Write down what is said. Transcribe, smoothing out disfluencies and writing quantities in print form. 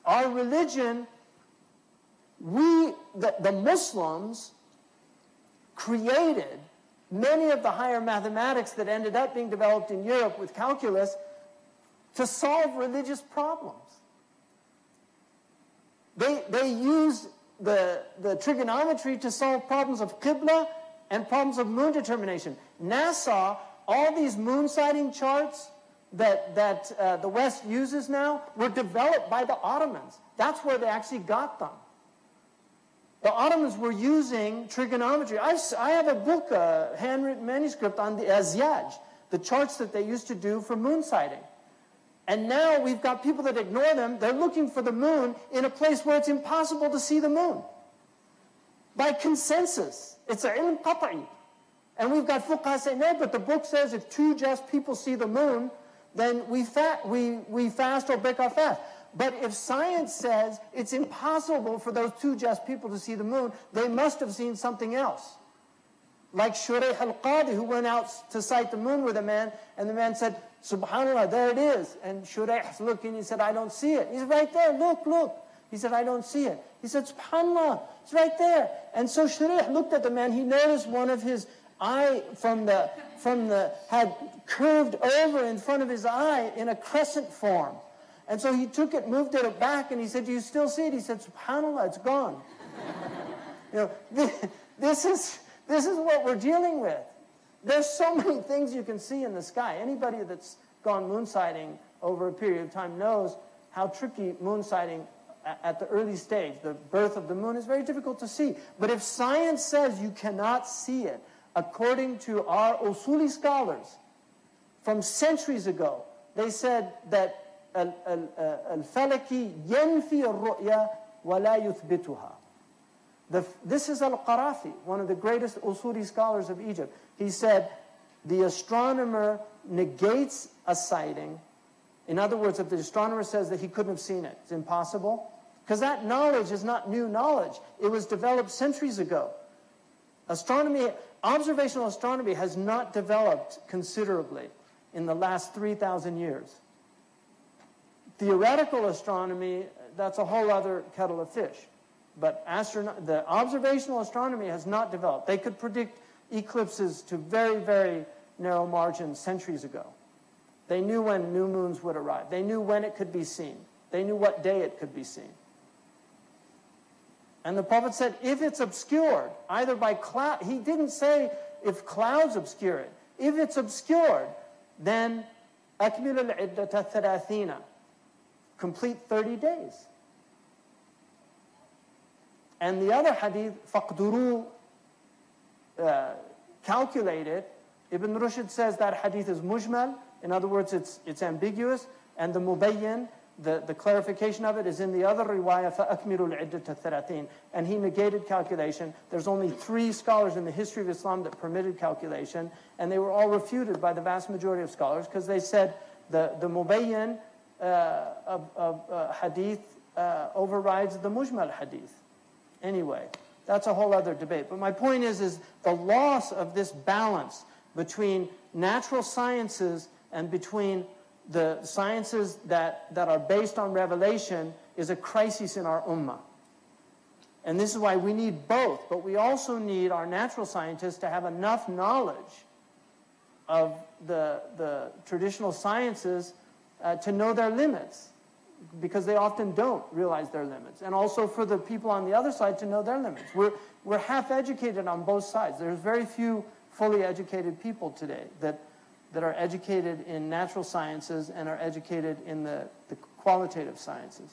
Our religion, the Muslims created many of the higher mathematics that ended up being developed in Europe with calculus to solve religious problems. They used the trigonometry to solve problems of Qibla and problems of moon determination. NASA, all these moon sighting charts that the West uses now were developed by the Ottomans. That's where they actually got them. The Ottomans were using trigonometry. I have a book, a handwritten manuscript on the Azyaj, the charts that they used to do for moon sighting. And now we've got people that ignore them. They're looking for the moon in a place where it's impossible to see the moon. By consensus. It's a ilm qat'i. And we've got fuqaha saying, no, but the book says if two just people see the moon, then we fast or break our fast. But if science says it's impossible for those two just people to see the moon, they must have seen something else. Like Shaykh al-Qadi, who went out to sight the moon with a man, and the man said, subhanallah, there it is. And Shurayh's looking, he said, I don't see it. He said, right there, look. He said, I don't see it. He said, subhanallah, it's right there. And so Shurayh looked at the man, he noticed one of his eye had curved over in front of his eye in a crescent form. And so he took it, moved it back, and he said, do you still see it? He said, subhanallah, it's gone. This is what we're dealing with. There's so many things you can see in the sky. Anybody that's gone moon sighting over a period of time knows how tricky moon sighting at the early stage, the birth of the moon, is very difficult to see. But if science says you cannot see it, according to our usuli scholars from centuries ago, they said that al-falaki yanfi al-ru'ya wa la yuthbituha. This is al-Qarafi, one of the greatest usuli scholars of Egypt. He said, the astronomer negates a sighting. In other words, if the astronomer says that he couldn't have seen it, it's impossible. Because that knowledge is not new knowledge. It was developed centuries ago. Observational astronomy has not developed considerably in the last 3,000 years. Theoretical astronomy, that's a whole other kettle of fish. But the observational astronomy has not developed. They could predict eclipses to very, very narrow margins centuries ago. They knew when new moons would arrive. They knew when it could be seen. They knew what day it could be seen. And the Prophet said, if it's obscured, either by cloud, he didn't say if clouds obscure it. If it's obscured, then أَكْمِلُ الْعِدَّةَ ثَلَاثِينَ, complete 30 days. And the other hadith, فَقْدُرُوا, calculate it. Ibn Rushd says that hadith is mujmal. In other words, it's ambiguous. And the mubayyin, the clarification of it, is in the other riwayah, فَأَكْمِلُوا الْعِدَّةَ ثَلَاثِينَ. And he negated calculation. There's only 3 scholars in the history of Islam that permitted calculation. And they were all refuted by the vast majority of scholars because they said the mubayyin of hadith overrides the mujmal hadith. Anyway, that's a whole other debate. But my point is the loss of this balance between natural sciences and between the sciences that are based on revelation is a crisis in our ummah. And this is why we need both. But we also need our natural scientists to have enough knowledge of the traditional sciences to know their limits, because they often don't realize their limits. And also for the people on the other side to know their limits. We're half-educated on both sides. There's very few fully educated people today that are educated in natural sciences and are educated in the qualitative sciences.